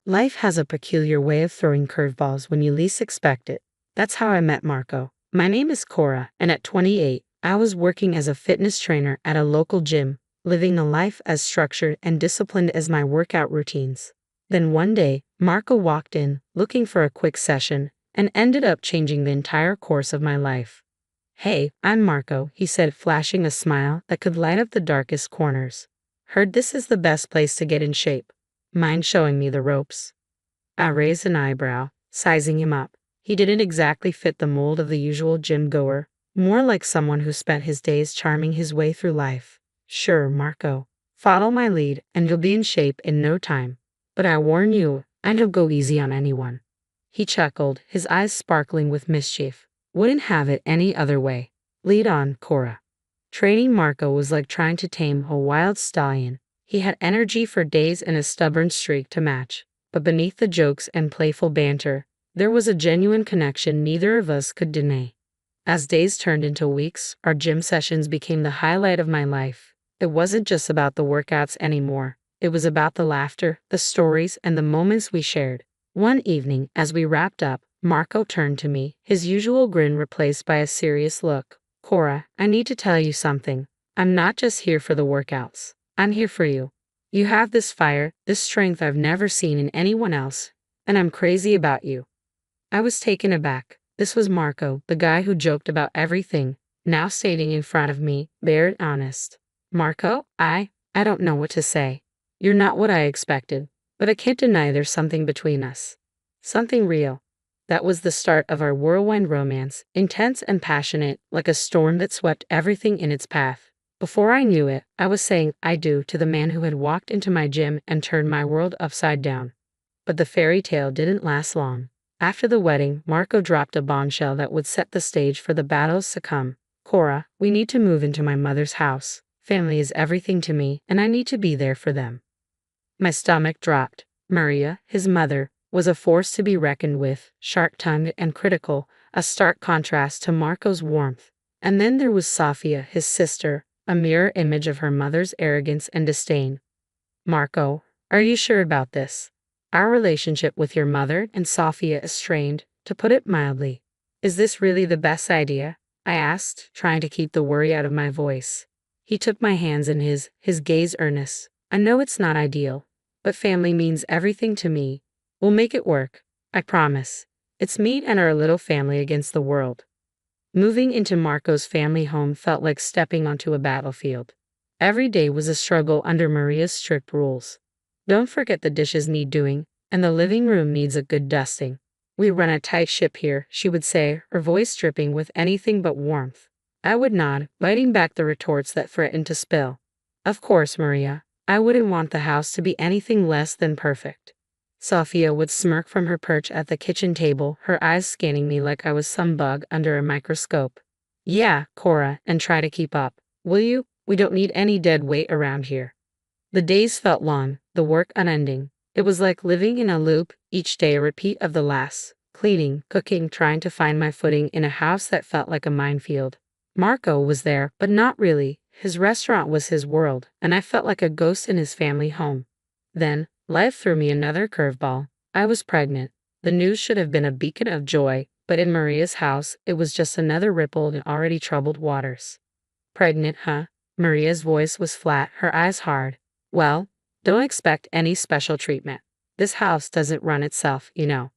Life has a peculiar way of throwing curveballs when you least expect it. That's how I met Marco. My name is Cora, and at 28, I was working as a fitness trainer at a local gym, living a life as structured and disciplined as my workout routines. Then one day, Marco walked in, looking for a quick session, and ended up changing the entire course of my life. "Hey, I'm Marco," he said, flashing a smile that could light up the darkest corners. "Heard this is the best place to get in shape. Mind showing me the ropes?" I raised an eyebrow, sizing him up. He didn't exactly fit the mold of the usual gym goer, more like someone who spent his days charming his way through life. "Sure, Marco. Follow my lead, and you'll be in shape in no time. But I warn you, I don't go easy on anyone." He chuckled, his eyes sparkling with mischief. "Wouldn't have it any other way. Lead on, Cora." Training Marco was like trying to tame a wild stallion. He had energy for days and a stubborn streak to match. But beneath the jokes and playful banter, there was a genuine connection neither of us could deny. As days turned into weeks, our gym sessions became the highlight of my life. It wasn't just about the workouts anymore. It was about the laughter, the stories, and the moments we shared. One evening, as we wrapped up, Marco turned to me, his usual grin replaced by a serious look. "Cora, I need to tell you something. I'm not just here for the workouts. I'm here for you. You have this fire, this strength I've never seen in anyone else, and I'm crazy about you." I was taken aback. This was Marco, the guy who joked about everything, now standing in front of me, bare and honest. "Marco, I don't know what to say. You're not what I expected, but I can't deny there's something between us. Something real." That was the start of our whirlwind romance, intense and passionate, like a storm that swept everything in its path. Before I knew it, I was saying "I do" to the man who had walked into my gym and turned my world upside down. But the fairy tale didn't last long. After the wedding, Marco dropped a bombshell that would set the stage for the battles to come. "Cora, we need to move into my mother's house. Family is everything to me, and I need to be there for them." My stomach dropped. Maria, his mother, was a force to be reckoned with, sharp-tongued and critical, a stark contrast to Marco's warmth. And then there was Sofia, his sister, a mirror image of her mother's arrogance and disdain. "Marco, are you sure about this? Our relationship with your mother and Sofia is strained, to put it mildly. Is this really the best idea?" I asked, trying to keep the worry out of my voice. He took my hands in his gaze earnest. "I know it's not ideal, but family means everything to me. We'll make it work. I promise. It's me and our little family against the world." Moving into Marco's family home felt like stepping onto a battlefield. Every day was a struggle under Maria's strict rules. "Don't forget the dishes need doing, and the living room needs a good dusting. We run a tight ship here," she would say, her voice dripping with anything but warmth. I would nod, biting back the retorts that threatened to spill. "Of course, Maria. I wouldn't want the house to be anything less than perfect." Sofia would smirk from her perch at the kitchen table, her eyes scanning me like I was some bug under a microscope. "Yeah, Cora, and try to keep up, will you? We don't need any dead weight around here." The days felt long, the work unending. It was like living in a loop, each day a repeat of the last. Cleaning, cooking, trying to find my footing in a house that felt like a minefield. Marco was there, but not really. His restaurant was his world, and I felt like a ghost in his family home. Then, life threw me another curveball. I was pregnant. The news should have been a beacon of joy, but in Maria's house, it was just another ripple in already troubled waters. "Pregnant, huh?" Maria's voice was flat, her eyes hard. "Well, don't expect any special treatment. This house doesn't run itself, you know."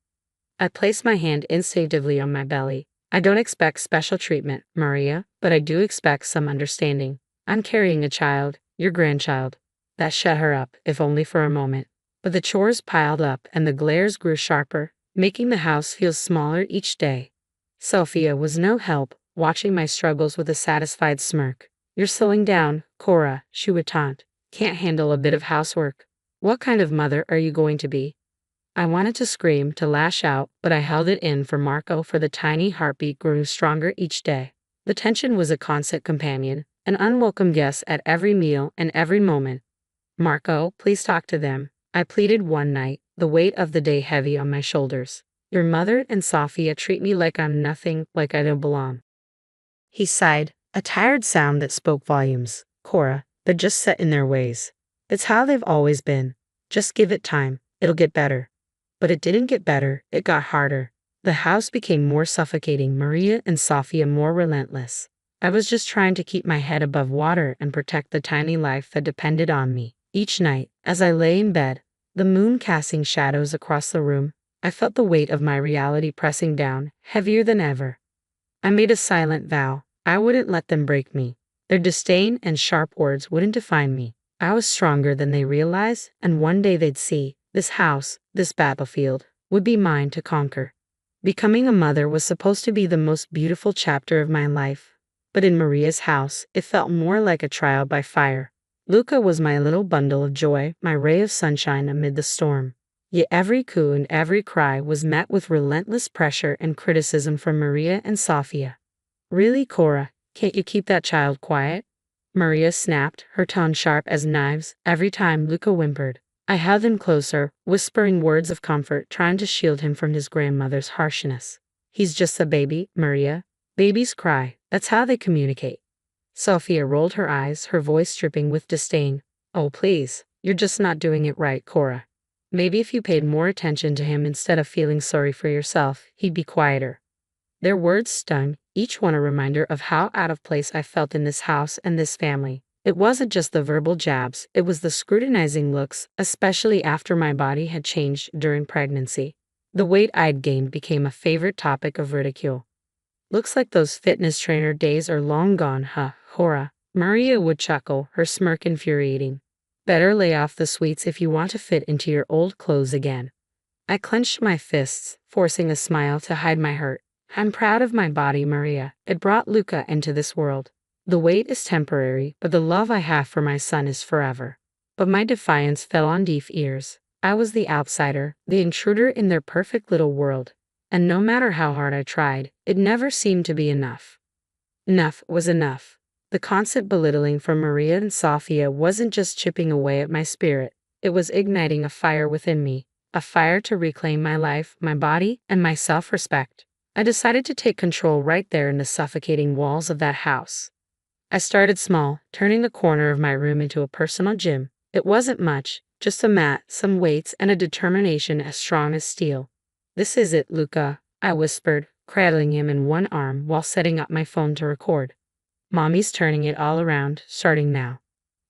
I placed my hand instinctively on my belly. "I don't expect special treatment, Maria, but I do expect some understanding. I'm carrying a child, your grandchild." That shut her up, if only for a moment. But the chores piled up and the glares grew sharper, making the house feel smaller each day. Sophia was no help, watching my struggles with a satisfied smirk. "You're slowing down, Cora," she would taunt. "Can't handle a bit of housework. What kind of mother are you going to be?" I wanted to scream, to lash out, but I held it in for Marco, for the tiny heartbeat grew stronger each day. The tension was a constant companion, an unwelcome guest at every meal and every moment. "Marco, please talk to them," I pleaded one night, the weight of the day heavy on my shoulders. "Your mother and Sofia treat me like I'm nothing, like I don't belong." He sighed, a tired sound that spoke volumes. "Cora, they're just set in their ways. It's how they've always been. Just give it time. It'll get better." But it didn't get better, it got harder. The house became more suffocating, Maria and Sofia more relentless. I was just trying to keep my head above water and protect the tiny life that depended on me. Each night, as I lay in bed, the moon casting shadows across the room, I felt the weight of my reality pressing down, heavier than ever. I made a silent vow. I wouldn't let them break me. Their disdain and sharp words wouldn't define me. I was stronger than they realized, and one day they'd see, this house, this battlefield, would be mine to conquer. Becoming a mother was supposed to be the most beautiful chapter of my life. But in Maria's house, it felt more like a trial by fire. Luca was my little bundle of joy, my ray of sunshine amid the storm. Yet every coo and every cry was met with relentless pressure and criticism from Maria and Sofia. Really, Cora, can't you keep that child quiet? Maria snapped, her tone sharp as knives, every time Luca whimpered. I held him closer, whispering words of comfort, trying to shield him from his grandmother's harshness. He's just a baby, Maria. Babies cry, that's how they communicate. Sofia rolled her eyes, her voice dripping with disdain. Oh please, you're just not doing it right, Cora. Maybe if you paid more attention to him instead of feeling sorry for yourself, he'd be quieter. Their words stung, each one a reminder of how out of place I felt in this house and this family. It wasn't just the verbal jabs, it was the scrutinizing looks, especially after my body had changed during pregnancy. The weight I'd gained became a favorite topic of ridicule. Looks like those fitness trainer days are long gone, huh, Cora? Maria would chuckle, her smirk infuriating. Better lay off the sweets if you want to fit into your old clothes again. I clenched my fists, forcing a smile to hide my hurt. I'm proud of my body, Maria. It brought Luca into this world. The weight is temporary, but the love I have for my son is forever. But my defiance fell on deaf ears. I was the outsider, the intruder in their perfect little world. And no matter how hard I tried, it never seemed to be enough. Enough was enough. The constant belittling from Maria and Sofia wasn't just chipping away at my spirit, it was igniting a fire within me, a fire to reclaim my life, my body, and my self-respect. I decided to take control right there in the suffocating walls of that house. I started small, turning the corner of my room into a personal gym. It wasn't much, just a mat, some weights, and a determination as strong as steel. This is it, Luca, I whispered, cradling him in one arm while setting up my phone to record. Mommy's turning it all around, starting now.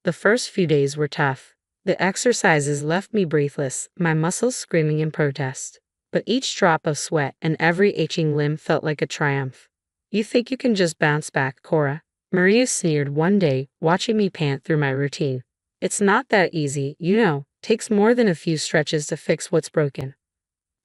The first few days were tough. The exercises left me breathless, my muscles screaming in protest. But each drop of sweat and every aching limb felt like a triumph. You think you can just bounce back, Cora? Maria sneered one day, watching me pant through my routine. It's not that easy, you know. Takes more than a few stretches to fix what's broken.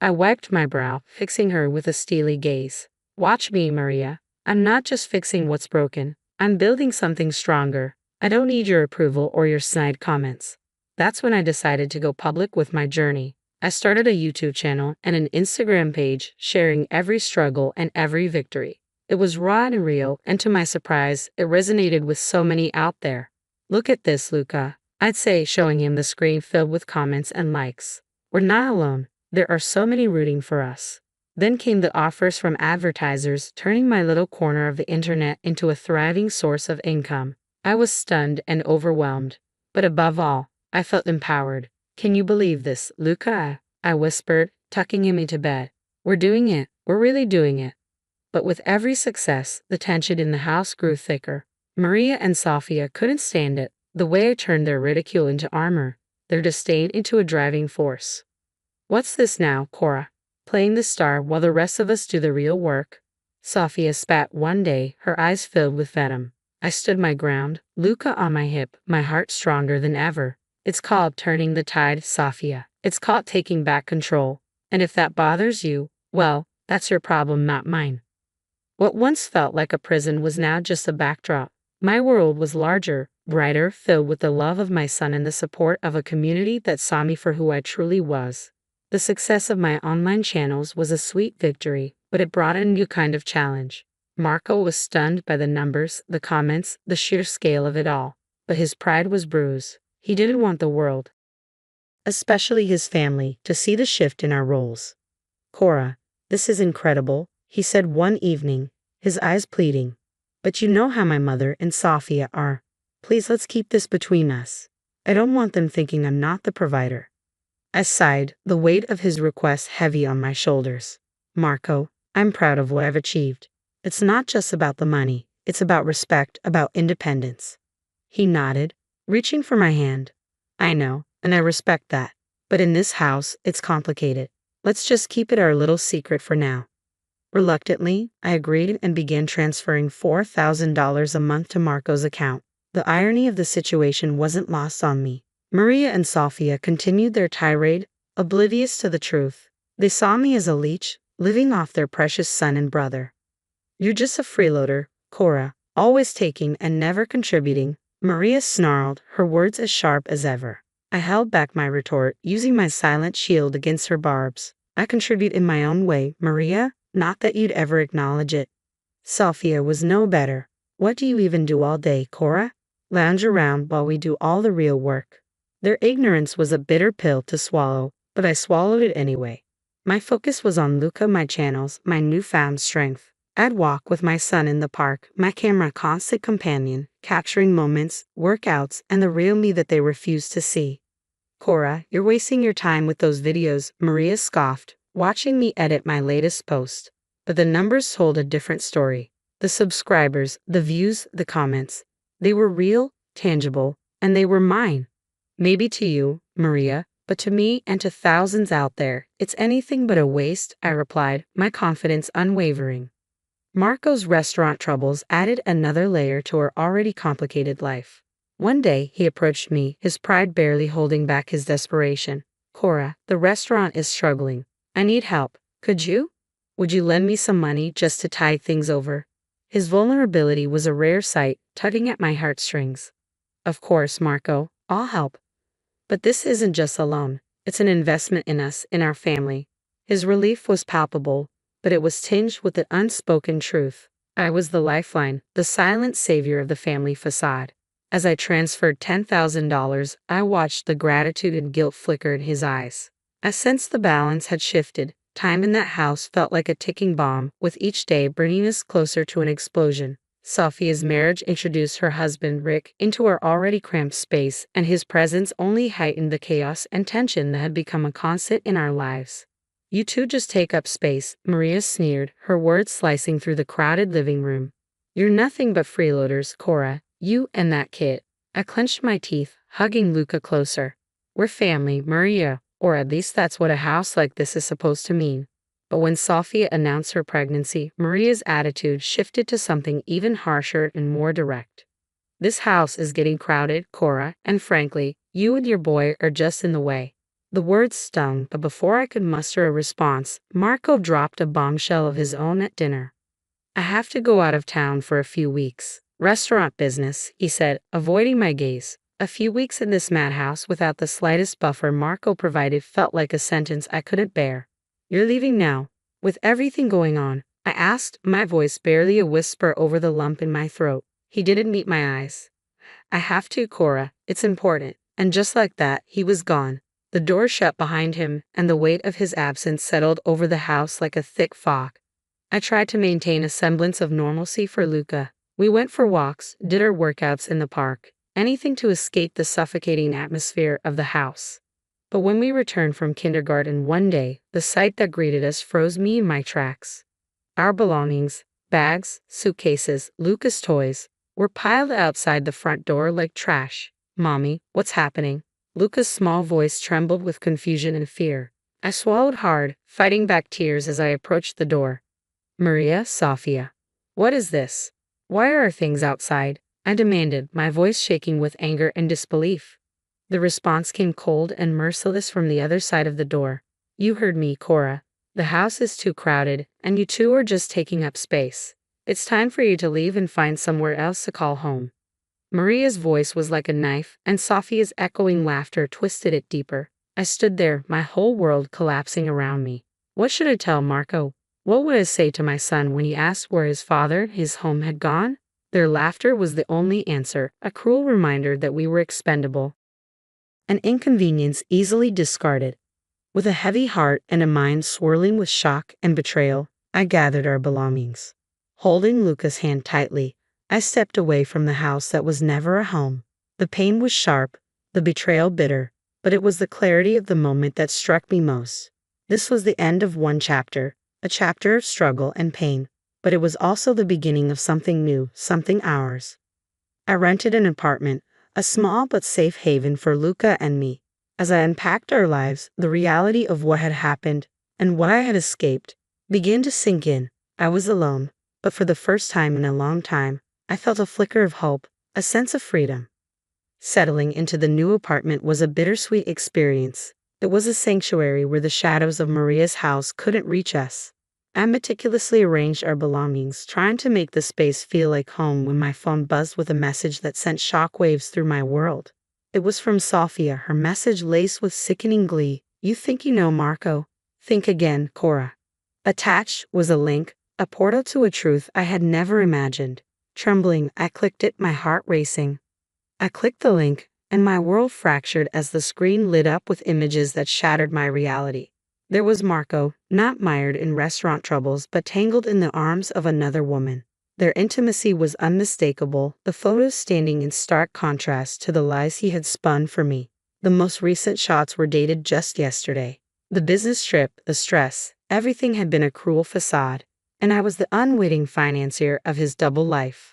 I wiped my brow, fixing her with a steely gaze. Watch me, Maria. I'm not just fixing what's broken. I'm building something stronger. I don't need your approval or your snide comments. That's when I decided to go public with my journey. I started a YouTube channel and an Instagram page sharing every struggle and every victory. It was raw and real, and to my surprise, it resonated with so many out there. Look at this, Luca. I'd say, showing him the screen filled with comments and likes. We're not alone. There are so many rooting for us. Then came the offers from advertisers, turning my little corner of the internet into a thriving source of income. I was stunned and overwhelmed. But above all, I felt empowered. Can you believe this, Luca? I whispered, tucking him into bed. We're doing it. We're really doing it. But with every success, the tension in the house grew thicker. Maria and Sofia couldn't stand it, the way I turned their ridicule into armor, their disdain into a driving force. What's this now, Cora? Playing the star while the rest of us do the real work? Sofia spat one day, her eyes filled with venom. I stood my ground, Luca on my hip, my heart stronger than ever. It's called turning the tide, Sofia. It's called taking back control. And if that bothers you, well, that's your problem, not mine. What once felt like a prison was now just a backdrop. My world was larger, brighter, filled with the love of my son and the support of a community that saw me for who I truly was. The success of my online channels was a sweet victory, but it brought a new kind of challenge. Marco was stunned by the numbers, the comments, the sheer scale of it all. But his pride was bruised. He didn't want the world, especially his family, to see the shift in our roles. Cora, this is incredible, he said one evening, his eyes pleading. But you know how my mother and Sofia are. Please let's keep this between us. I don't want them thinking I'm not the provider. I sighed, the weight of his request heavy on my shoulders. Marco, I'm proud of what I've achieved. It's not just about the money, it's about respect, about independence. He nodded, reaching for my hand. I know, and I respect that. But in this house, it's complicated. Let's just keep it our little secret for now. Reluctantly, I agreed and began transferring $4,000 a month to Marco's account. The irony of the situation wasn't lost on me. Maria and Sofia continued their tirade, oblivious to the truth. They saw me as a leech, living off their precious son and brother. You're just a freeloader, Cora, always taking and never contributing, Maria snarled, her words as sharp as ever. I held back my retort, using my silent shield against her barbs. I contribute in my own way, Maria, not that you'd ever acknowledge it. Sofia was no better. What do you even do all day, Cora? Lounge around while we do all the real work. Their ignorance was a bitter pill to swallow, but I swallowed it anyway. My focus was on Luca, my channels, my newfound strength. I'd walk with my son in the park, my camera constant companion, capturing moments, workouts, and the real me that they refused to see. Cora, you're wasting your time with those videos, Maria scoffed, watching me edit my latest post. But the numbers told a different story. The subscribers, the views, the comments. They were real, tangible, and they were mine. Maybe to you, Maria, but to me and to thousands out there, it's anything but a waste, I replied, my confidence unwavering. Marco's restaurant troubles added another layer to her already complicated life. One day, he approached me, his pride barely holding back his desperation. Cora, the restaurant is struggling. I need help. Could you? Would you lend me some money just to tide things over? His vulnerability was a rare sight, tugging at my heartstrings. Of course, Marco, I'll help. But this isn't just a loan. It's an investment in us, in our family. His relief was palpable, but it was tinged with the unspoken truth. I was the lifeline, the silent savior of the family facade. As I transferred $10,000, I watched the gratitude and guilt flicker in his eyes. I sensed the balance had shifted. Time in that house felt like a ticking bomb, with each day bringing us closer to an explosion. Sofia's marriage introduced her husband, Rick, into our already cramped space, and his presence only heightened the chaos and tension that had become a constant in our lives. You two just take up space, Maria sneered, her words slicing through the crowded living room. You're nothing but freeloaders, Cora, you and that kid. I clenched my teeth, hugging Luca closer. We're family, Maria, or at least that's what a house like this is supposed to mean. But when Sofia announced her pregnancy, Maria's attitude shifted to something even harsher and more direct. This house is getting crowded, Cora, and frankly, you and your boy are just in the way. The words stung, but before I could muster a response, Marco dropped a bombshell of his own at dinner. I have to go out of town for a few weeks. Restaurant business, he said, avoiding my gaze. A few weeks in this madhouse without the slightest buffer Marco provided felt like a sentence I couldn't bear. You're leaving now? With everything going on? I asked, my voice barely a whisper over the lump in my throat. He didn't meet my eyes. I have to, Cora. It's important. And just like that, he was gone. The door shut behind him, and the weight of his absence settled over the house like a thick fog. I tried to maintain a semblance of normalcy for Luca. We went for walks, did our workouts in the park, anything to escape the suffocating atmosphere of the house. But when we returned from kindergarten one day, the sight that greeted us froze me in my tracks. Our belongings, bags, suitcases, Luca's toys, were piled outside the front door like trash. Mommy, what's happening? Luca's small voice trembled with confusion and fear. I swallowed hard, fighting back tears as I approached the door. Maria, Sofia. What is this? Why are things outside? I demanded, my voice shaking with anger and disbelief. The response came cold and merciless from the other side of the door. You heard me, Cora. The house is too crowded, and you two are just taking up space. It's time for you to leave and find somewhere else to call home. Maria's voice was like a knife, and Sofia's echoing laughter twisted it deeper. I stood there, my whole world collapsing around me. What should I tell Marco? What would I say to my son when he asked where his father, his home, had gone? Their laughter was the only answer, a cruel reminder that we were expendable. An inconvenience easily discarded. With a heavy heart and a mind swirling with shock and betrayal, I gathered our belongings. Holding Luca's hand tightly, I stepped away from the house that was never a home. The pain was sharp, the betrayal bitter, but it was the clarity of the moment that struck me most. This was the end of one chapter, a chapter of struggle and pain, but it was also the beginning of something new, something ours. I rented an apartment, a small but safe haven for Luca and me. As I unpacked our lives, the reality of what had happened and what I had escaped began to sink in. I was alone, but for the first time in a long time, I felt a flicker of hope, a sense of freedom. Settling into the new apartment was a bittersweet experience. It was a sanctuary where the shadows of Maria's house couldn't reach us. I meticulously arranged our belongings, trying to make the space feel like home when my phone buzzed with a message that sent shockwaves through my world. It was from Sophia, her message laced with sickening glee. "You think you know Marco? Think again, Cora." Attached was a link, a portal to a truth I had never imagined. Trembling, I clicked it, my heart racing. I clicked the link, and my world fractured as the screen lit up with images that shattered my reality. There was Marco, not mired in restaurant troubles but tangled in the arms of another woman. Their intimacy was unmistakable, the photos standing in stark contrast to the lies he had spun for me. The most recent shots were dated just yesterday. The business trip, the stress, everything had been a cruel facade, and I was the unwitting financier of his double life.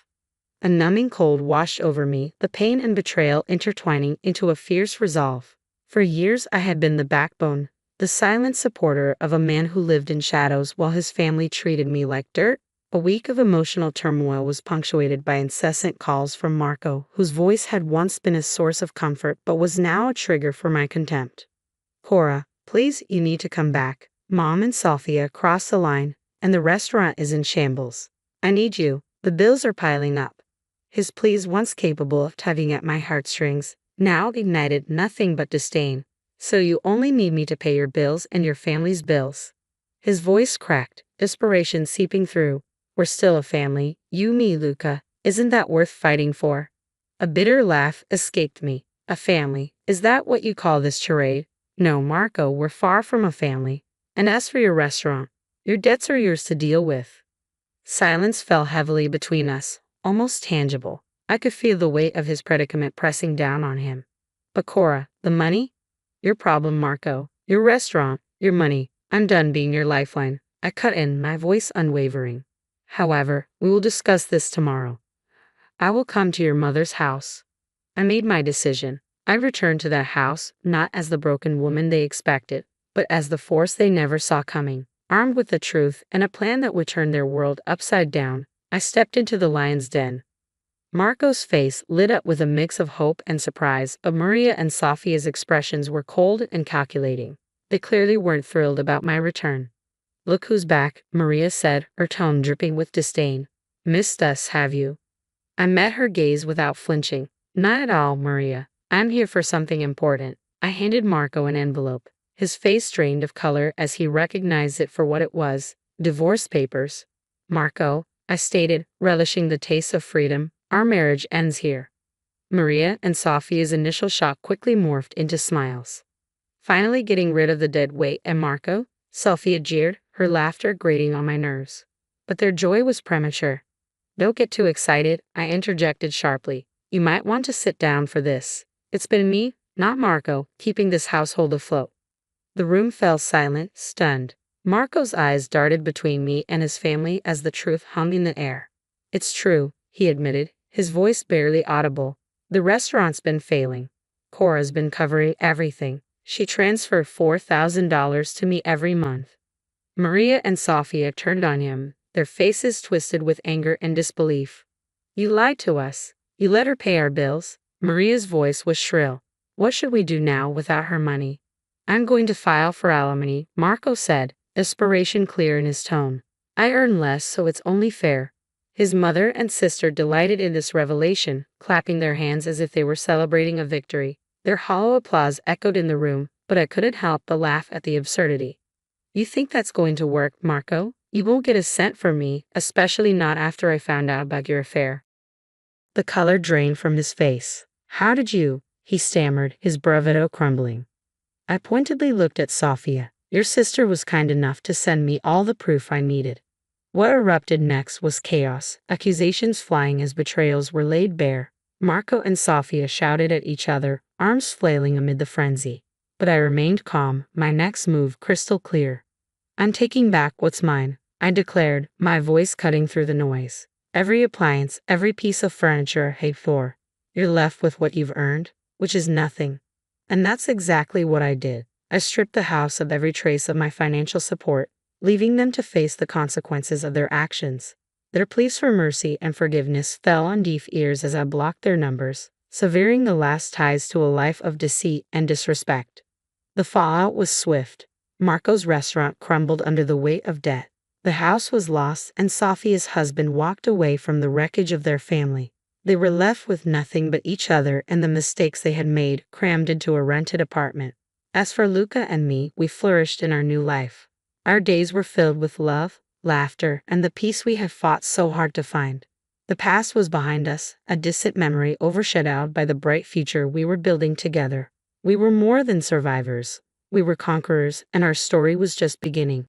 A numbing cold washed over me, the pain and betrayal intertwining into a fierce resolve. For years I had been the backbone, the silent supporter of a man who lived in shadows while his family treated me like dirt. A week of emotional turmoil was punctuated by incessant calls from Marco, whose voice had once been a source of comfort but was now a trigger for my contempt. "Cora, please, you need to come back. Mom and Sophia crossed the line, and the restaurant is in shambles. I need you. The bills are piling up." His pleas, once capable of tugging at my heartstrings, now ignited nothing but disdain. "So you only need me to pay your bills and your family's bills?" His voice cracked, desperation seeping through. "We're still a family, you, me, Luca. Isn't that worth fighting for?" A bitter laugh escaped me. "A family? Is that what you call this charade?" "No, Marco, we're far from a family. And as for your restaurant, your debts are yours to deal with." Silence fell heavily between us, almost tangible. I could feel the weight of his predicament pressing down on him. "But Cora, the money?" "Your problem, Marco. Your restaurant, your money. I'm done being your lifeline." I cut in, my voice unwavering. "However, we will discuss this tomorrow. I will come to your mother's house." I made my decision. I returned to that house, not as the broken woman they expected, but as the force they never saw coming. Armed with the truth and a plan that would turn their world upside down, I stepped into the lion's den. Marco's face lit up with a mix of hope and surprise, but Maria and Sophia's expressions were cold and calculating. They clearly weren't thrilled about my return. "Look who's back," Maria said, her tone dripping with disdain. "Missed us, have you?" I met her gaze without flinching. "Not at all, Maria. I'm here for something important." I handed Marco an envelope. His face drained of color as he recognized it for what it was: divorce papers. "Marco," I stated, relishing the taste of freedom, "our marriage ends here." Maria and Sophia's initial shock quickly morphed into smiles. "Finally getting rid of the dead weight, and Marco?" Sophia jeered, her laughter grating on my nerves. But their joy was premature. "Don't get too excited," I interjected sharply. "You might want to sit down for this. It's been me, not Marco, keeping this household afloat." The room fell silent, stunned. Marco's eyes darted between me and his family as the truth hung in the air. "It's true," he admitted, his voice barely audible. "The restaurant's been failing. Cora's been covering everything. She transferred $4,000 to me every month." Maria and Sophia turned on him, their faces twisted with anger and disbelief. "You lied to us. You let her pay our bills." Maria's voice was shrill. "What should we do now without her money?" "I'm going to file for alimony," Marco said, desperation clear in his tone. "I earn less, so it's only fair." His mother and sister delighted in this revelation, clapping their hands as if they were celebrating a victory. Their hollow applause echoed in the room, but I couldn't help but laugh at the absurdity. "You think that's going to work, Marco? You won't get a cent from me, especially not after I found out about your affair." The color drained from his face. "How did you?" he stammered, his bravado crumbling. I pointedly looked at Sophia. "Your sister was kind enough to send me all the proof I needed." What erupted next was chaos, accusations flying as betrayals were laid bare. Marco and Sophia shouted at each other, arms flailing amid the frenzy. But I remained calm, my next move crystal clear. "I'm taking back what's mine," I declared, my voice cutting through the noise. "Every appliance, every piece of furniture paid for. You're left with what you've earned, which is nothing." And that's exactly what I did. I stripped the house of every trace of my financial support, leaving them to face the consequences of their actions. Their pleas for mercy and forgiveness fell on deaf ears as I blocked their numbers, severing the last ties to a life of deceit and disrespect. The fallout was swift. Marco's restaurant crumbled under the weight of debt. The house was lost, and Sophia's husband walked away from the wreckage of their family. They were left with nothing but each other and the mistakes they had made crammed into a rented apartment. As for Luca and me, we flourished in our new life. Our days were filled with love, laughter, and the peace we had fought so hard to find. The past was behind us, a distant memory overshadowed by the bright future we were building together. We were more than survivors. We were conquerors, and our story was just beginning.